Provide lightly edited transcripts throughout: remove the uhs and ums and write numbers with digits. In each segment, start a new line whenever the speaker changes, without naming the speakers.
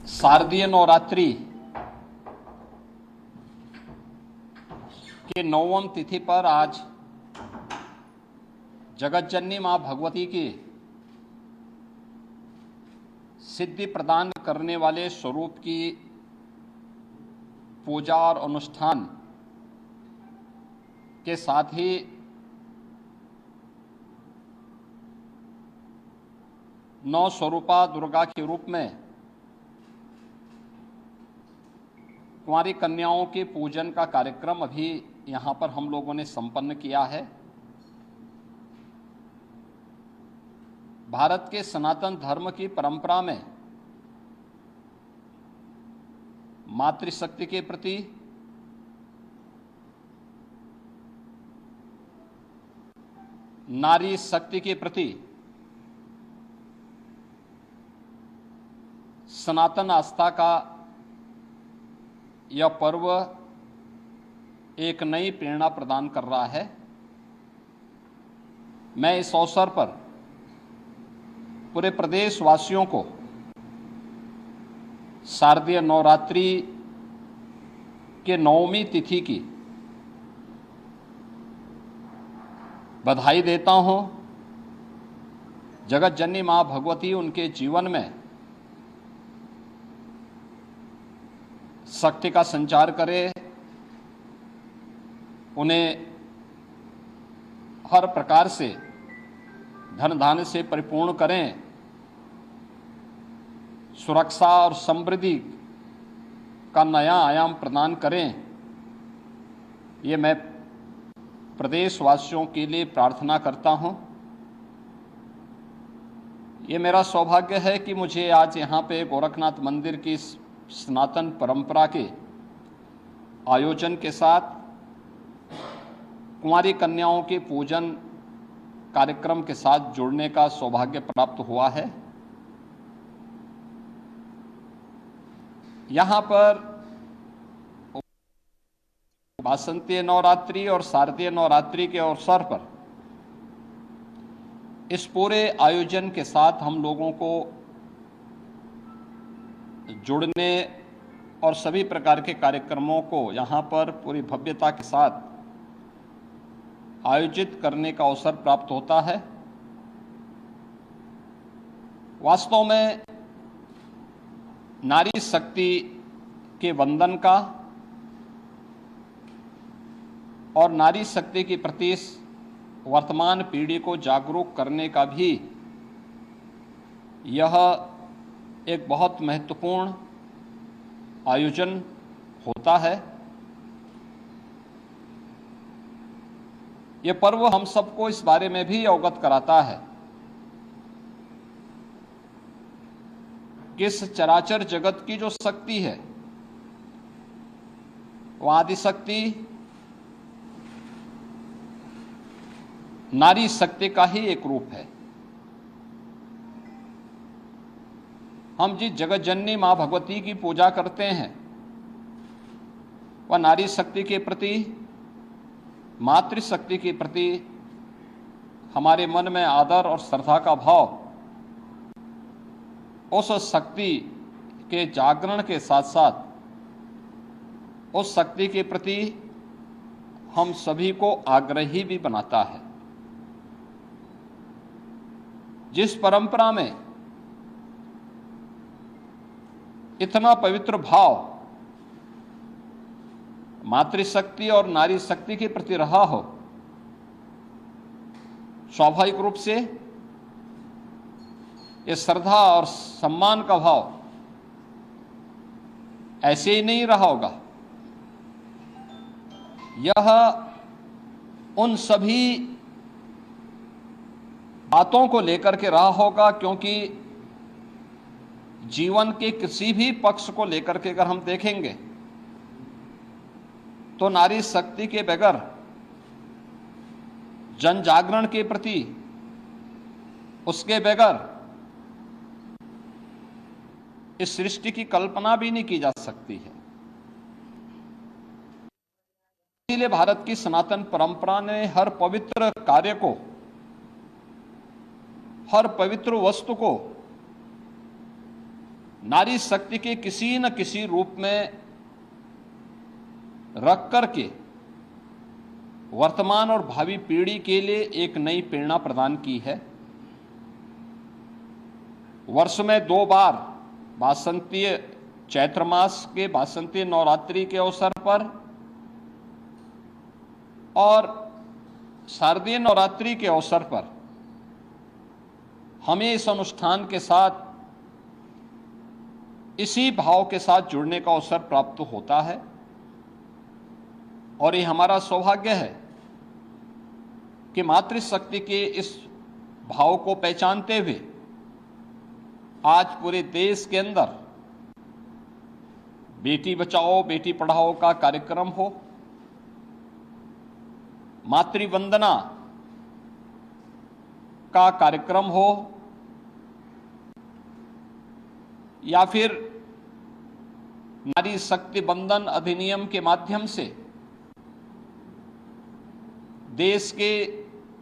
शारदीय नवरात्रि के 9वीं तिथि पर आज जगतजननी मां भगवती की सिद्धि प्रदान करने वाले स्वरूप की पूजा और अनुष्ठान के साथ ही नौ स्वरूपा दुर्गा के रूप में कुंवारी कन्याओं के पूजन का कार्यक्रम अभी यहाँ पर हम लोगों ने संपन्न किया है। भारत के सनातन धर्म की परंपरा में मातृशक्ति के प्रति, नारी शक्ति के प्रति सनातन आस्था का यह पर्व एक नई प्रेरणा प्रदान कर रहा है। मैं इस अवसर पर पूरे प्रदेश वासियों को शारदीय नवरात्रि के 9वीं तिथि की बधाई देता हूं। जगत जननी मां भगवती उनके जीवन में शक्ति का संचार करे, उन्हें हर प्रकार से धन धान्य से परिपूर्ण करें, सुरक्षा और समृद्धि का नया आयाम प्रदान करें। ये मैं प्रदेशवासियों के लिए प्रार्थना करता हूं। ये मेरा सौभाग्य है कि मुझे आज यहाँ पे गोरखनाथ मंदिर की सनातन परंपरा के आयोजन के साथ कुंवारी कन्याओं के पूजन कार्यक्रम के साथ जुड़ने का सौभाग्य प्राप्त हुआ है। यहाँ पर वासंतीय नवरात्रि और शारदीय नवरात्रि के अवसर पर इस पूरे आयोजन के साथ हम लोगों को जुड़ने और सभी प्रकार के कार्यक्रमों को यहाँ पर पूरी भव्यता के साथ आयोजित करने का अवसर प्राप्त होता है। वास्तव में नारी शक्ति के वंदन का और नारी शक्ति के प्रति वर्तमान पीढ़ी को जागरूक करने का भी यह एक बहुत महत्वपूर्ण आयोजन होता है। यह पर्व हम सबको इस बारे में भी अवगत कराता है कि इस चराचर जगत की जो शक्ति है वह आदिशक्ति नारी शक्ति का ही एक रूप है। हम जिस जगत जननी मां भगवती की पूजा करते हैं वह नारी शक्ति के प्रति, मातृशक्ति के प्रति हमारे मन में आदर और श्रद्धा का भाव उस शक्ति के जागरण के साथ साथ उस शक्ति के प्रति हम सभी को आग्रही भी बनाता है। जिस परंपरा में इतना पवित्र भाव मातृशक्ति और नारी शक्ति के प्रति रहा हो, स्वाभाविक रूप से ये श्रद्धा और सम्मान का भाव ऐसे ही नहीं रहा होगा। यह उन सभी बातों को लेकर के रहा होगा, क्योंकि जीवन के किसी भी पक्ष को लेकर के अगर हम देखेंगे तो नारी शक्ति के बगैर जन जागरण के प्रति, उसके बगैर इस सृष्टि की कल्पना भी नहीं की जा सकती है। इसलिए भारत की सनातन परंपरा ने हर पवित्र कार्य को, हर पवित्र वस्तु को नारी शक्ति के किसी न किसी रूप में रख करके वर्तमान और भावी पीढ़ी के लिए एक नई प्रेरणा प्रदान की है। वर्ष में 2 बार वासंतीय चैत्र मास के वासंतीय नवरात्रि के अवसर पर और शारदीय नवरात्रि के अवसर पर हमें इस अनुष्ठान के साथ इसी भाव के साथ जुड़ने का अवसर प्राप्त होता है और ये हमारा सौभाग्य है कि मातृशक्ति के इस भाव को पहचानते हुए आज पूरे देश के अंदर बेटी बचाओ बेटी पढ़ाओ का कार्यक्रम हो, मातृवंदना का कार्यक्रम हो, या फिर नारी शक्ति बंधन अधिनियम के माध्यम से देश के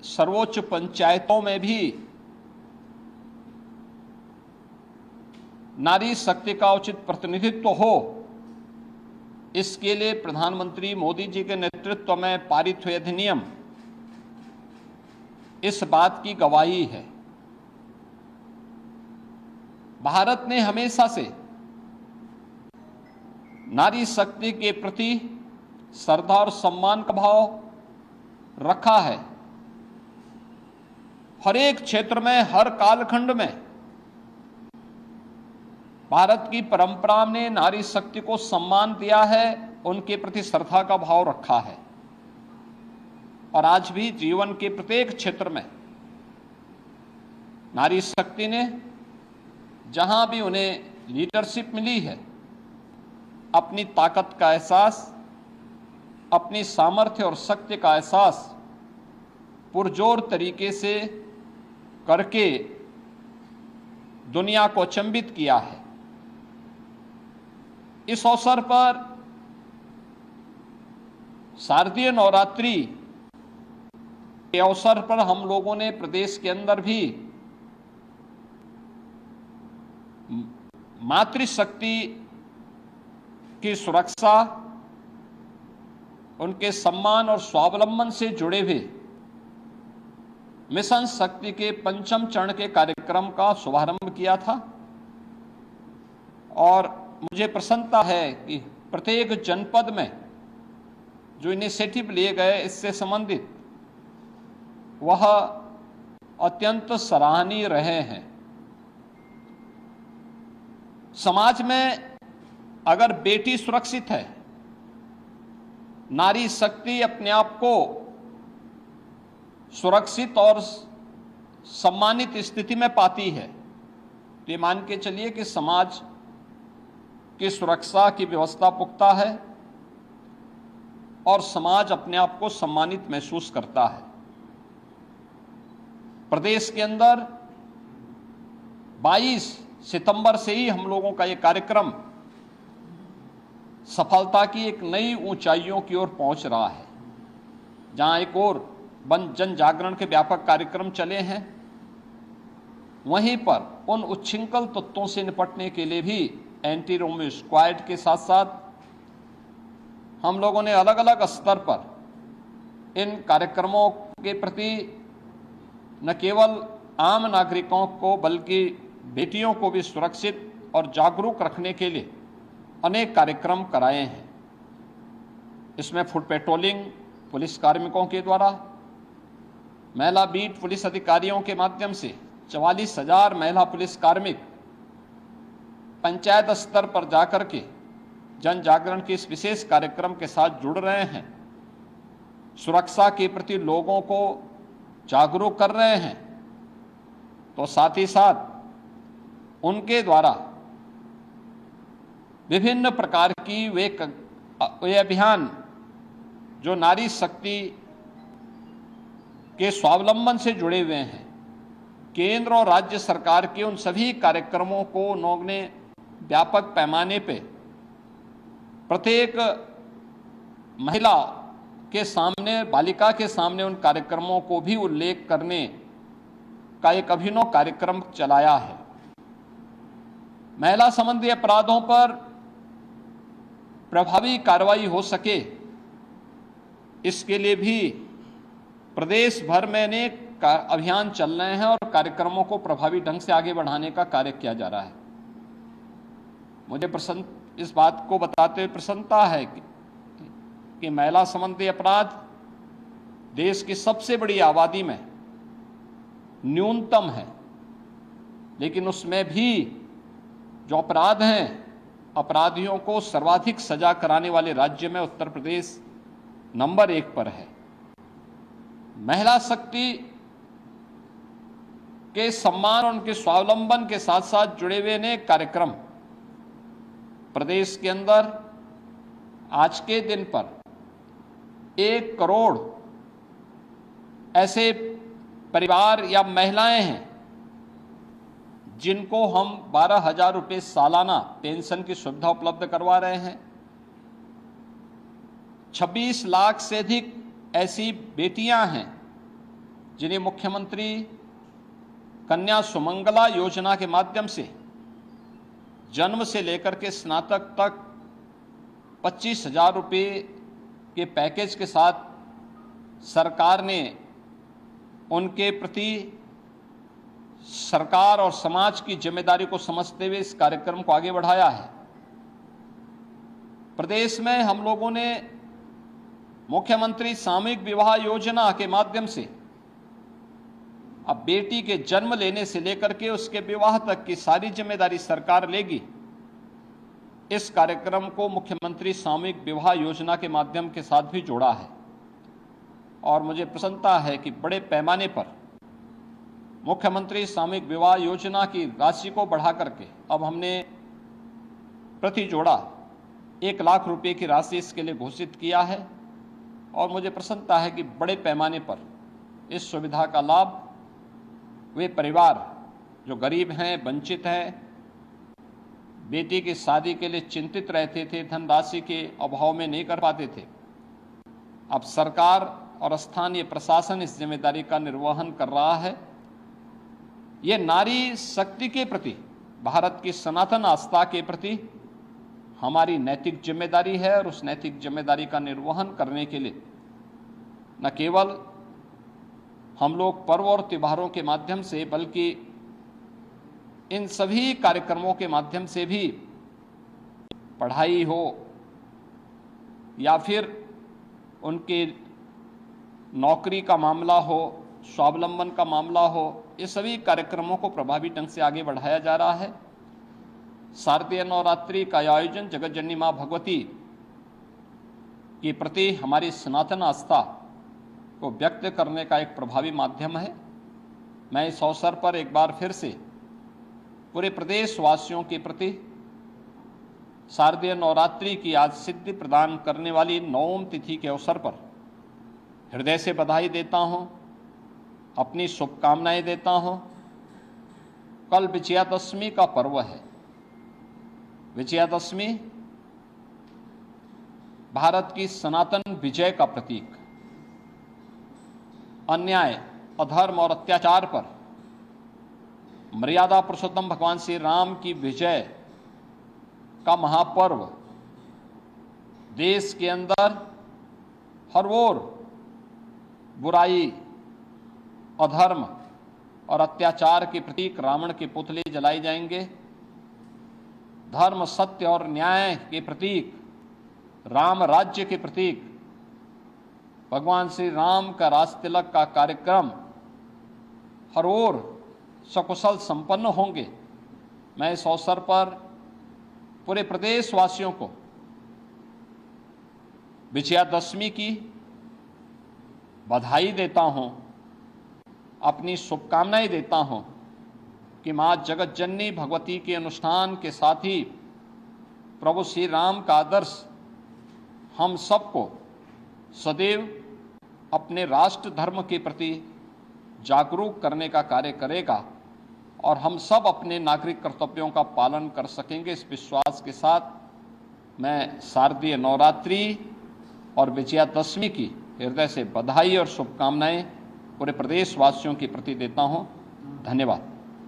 सर्वोच्च पंचायतों में भी नारी शक्ति का उचित प्रतिनिधित्व हो, इसके लिए प्रधानमंत्री मोदी जी के नेतृत्व में पारित हुए अधिनियम इस बात की गवाही है। भारत ने हमेशा से नारी शक्ति के प्रति श्रद्धा और सम्मान का भाव रखा है। हर एक क्षेत्र में, हर कालखंड में भारत की परंपरा ने नारी शक्ति को सम्मान दिया है, उनके प्रति श्रद्धा का भाव रखा है और आज भी जीवन के प्रत्येक क्षेत्र में नारी शक्ति ने जहां भी उन्हें लीडरशिप मिली है, अपनी ताकत का एहसास, अपनी सामर्थ्य और शक्ति का एहसास पुरजोर तरीके से करके दुनिया को अचंभित किया है। इस अवसर पर शारदीय नवरात्रि के अवसर पर हम लोगों ने प्रदेश के अंदर भी मातृशक्ति की सुरक्षा, उनके सम्मान और स्वावलंबन से जुड़े हुए मिशन शक्ति के 5वें चरण के कार्यक्रम का शुभारंभ किया था और मुझे प्रसन्नता है कि प्रत्येक जनपद में जो इनिशिएटिव लिए गए इससे संबंधित वह अत्यंत सराहनीय रहे हैं। समाज में अगर बेटी सुरक्षित है, नारी शक्ति अपने आप को सुरक्षित और सम्मानित स्थिति में पाती है, तो ये मान के चलिए कि समाज की सुरक्षा की व्यवस्था पुख्ता है और समाज अपने आप को सम्मानित महसूस करता है। प्रदेश के अंदर 22 सितंबर से ही हम लोगों का ये कार्यक्रम सफलता की एक नई ऊंचाइयों की ओर पहुंच रहा है। जहां एक और जन जागरण के व्यापक कार्यक्रम चले हैं, वहीं पर उन उच्छृंखल तत्वों से निपटने के लिए भी एंटी रोमियो स्क्वाड के साथ साथ हम लोगों ने अलग अलग स्तर पर इन कार्यक्रमों के प्रति न केवल आम नागरिकों को बल्कि बेटियों को भी सुरक्षित और जागरूक रखने के लिए अनेक कार्यक्रम कराए हैं। इसमें फुट पेट्रोलिंग पुलिस कार्मिकों के द्वारा, महिला बीट पुलिस अधिकारियों के माध्यम से 44,000 महिला पुलिस कार्मिक पंचायत स्तर पर जाकर के जन जागरण के इस विशेष कार्यक्रम के साथ जुड़ रहे हैं, सुरक्षा के प्रति लोगों को जागरूक कर रहे हैं। तो साथ ही साथ उनके द्वारा विभिन्न प्रकार की वे अभियान जो नारी शक्ति के स्वावलंबन से जुड़े हुए हैं, केंद्र और राज्य सरकार के उन सभी कार्यक्रमों को उन्होंने व्यापक पैमाने पे प्रत्येक महिला के सामने, बालिका के सामने उन कार्यक्रमों को भी उल्लेख करने का एक अभिनव कार्यक्रम चलाया है। महिला संबंधी अपराधों पर प्रभावी कार्रवाई हो सके, इसके लिए भी प्रदेश भर में अनेक अभियान चल रहे हैं और कार्यक्रमों को प्रभावी ढंग से आगे बढ़ाने का कार्य किया जा रहा है। मुझे इस बात को बताते हुए प्रसन्नता है कि महिला संबंधी अपराध देश की सबसे बड़ी आबादी में न्यूनतम है, लेकिन उसमें भी जो अपराध हैं, अपराधियों को सर्वाधिक सजा कराने वाले राज्य में उत्तर प्रदेश नंबर 1 पर है। महिला शक्ति के सम्मान और उनके स्वावलंबन के साथ साथ जुड़े हुए अनेक कार्यक्रम प्रदेश के अंदर आज के दिन पर 1 करोड़ ऐसे परिवार या महिलाएं हैं जिनको हम 12,000 रुपये सालाना पेंशन की सुविधा उपलब्ध करवा रहे हैं। 26 लाख से अधिक ऐसी बेटियां हैं जिन्हें मुख्यमंत्री कन्या सुमंगला योजना के माध्यम से जन्म से लेकर के स्नातक तक 25,000 रुपये के पैकेज के साथ सरकार ने उनके प्रति सरकार और समाज की जिम्मेदारी को समझते हुए इस कार्यक्रम को आगे बढ़ाया है। प्रदेश में हम लोगों ने मुख्यमंत्री सामूहिक विवाह योजना के माध्यम से अब बेटी के जन्म लेने से लेकर के उसके विवाह तक की सारी जिम्मेदारी सरकार लेगी। इस कार्यक्रम को मुख्यमंत्री सामूहिक विवाह योजना के माध्यम के साथ भी जोड़ा है और मुझे प्रसन्नता है कि बड़े पैमाने पर मुख्यमंत्री सामूहिक विवाह योजना की राशि को बढ़ा करके अब हमने प्रति जोड़ा 1 लाख रुपए की राशि इसके लिए घोषित किया है और मुझे प्रसन्नता है कि बड़े पैमाने पर इस सुविधा का लाभ वे परिवार जो गरीब हैं, वंचित हैं, बेटी की शादी के लिए चिंतित रहते थे, धनराशि के अभाव में नहीं कर पाते थे, अब सरकार और स्थानीय प्रशासन इस जिम्मेदारी का निर्वहन कर रहा है। ये नारी शक्ति के प्रति, भारत की सनातन आस्था के प्रति हमारी नैतिक जिम्मेदारी है और उस नैतिक जिम्मेदारी का निर्वहन करने के लिए न केवल हम लोग पर्व और त्योहारों के माध्यम से बल्कि इन सभी कार्यक्रमों के माध्यम से भी पढ़ाई हो या फिर उनके नौकरी का मामला हो, स्वावलंबन का मामला हो, ये सभी कार्यक्रमों को प्रभावी ढंग से आगे बढ़ाया जा रहा है। शारदीय नवरात्रि का आयोजन जगत जननी माँ भगवती के प्रति हमारी सनातन आस्था को व्यक्त करने का एक प्रभावी माध्यम है। मैं इस अवसर पर एक बार फिर से पूरे प्रदेश वासियों के प्रति शारदीय नवरात्रि की आज सिद्धि प्रदान करने वाली 9वीं तिथि के अवसर पर हृदय से बधाई देता हूँ, अपनी शुभकामनाएं देता हूँ। कल विजयादशमी का पर्व है। विजयादशमी भारत की सनातन विजय का प्रतीक, अन्याय, अधर्म और अत्याचार पर मर्यादा पुरुषोत्तम भगवान श्री राम की विजय का महापर्व देश के अंदर हर ओर बुराई, अधर्म और अत्याचार के प्रतीक रावण के पुतले जलाए जाएंगे। धर्म, सत्य और न्याय के प्रतीक, राम राज्य के प्रतीक भगवान श्री राम का राज तिलक का कार्यक्रम हर ओर सकुशल संपन्न होंगे। मैं इस अवसर पर पूरे प्रदेशवासियों को विजयादशमी की बधाई देता हूं, अपनी शुभकामनाएं देता हूं कि मां जगत जननी भगवती के अनुष्ठान के साथ ही प्रभु श्री राम का आदर्श हम सबको सदैव अपने राष्ट्र धर्म के प्रति जागरूक करने का कार्य करेगा और हम सब अपने नागरिक कर्तव्यों का पालन कर सकेंगे। इस विश्वास के साथ मैं शारदीय नवरात्रि और विजयादशमी की हृदय से बधाई और शुभकामनाएं पूरे प्रदेशवासियों के प्रति देता हूं। धन्यवाद।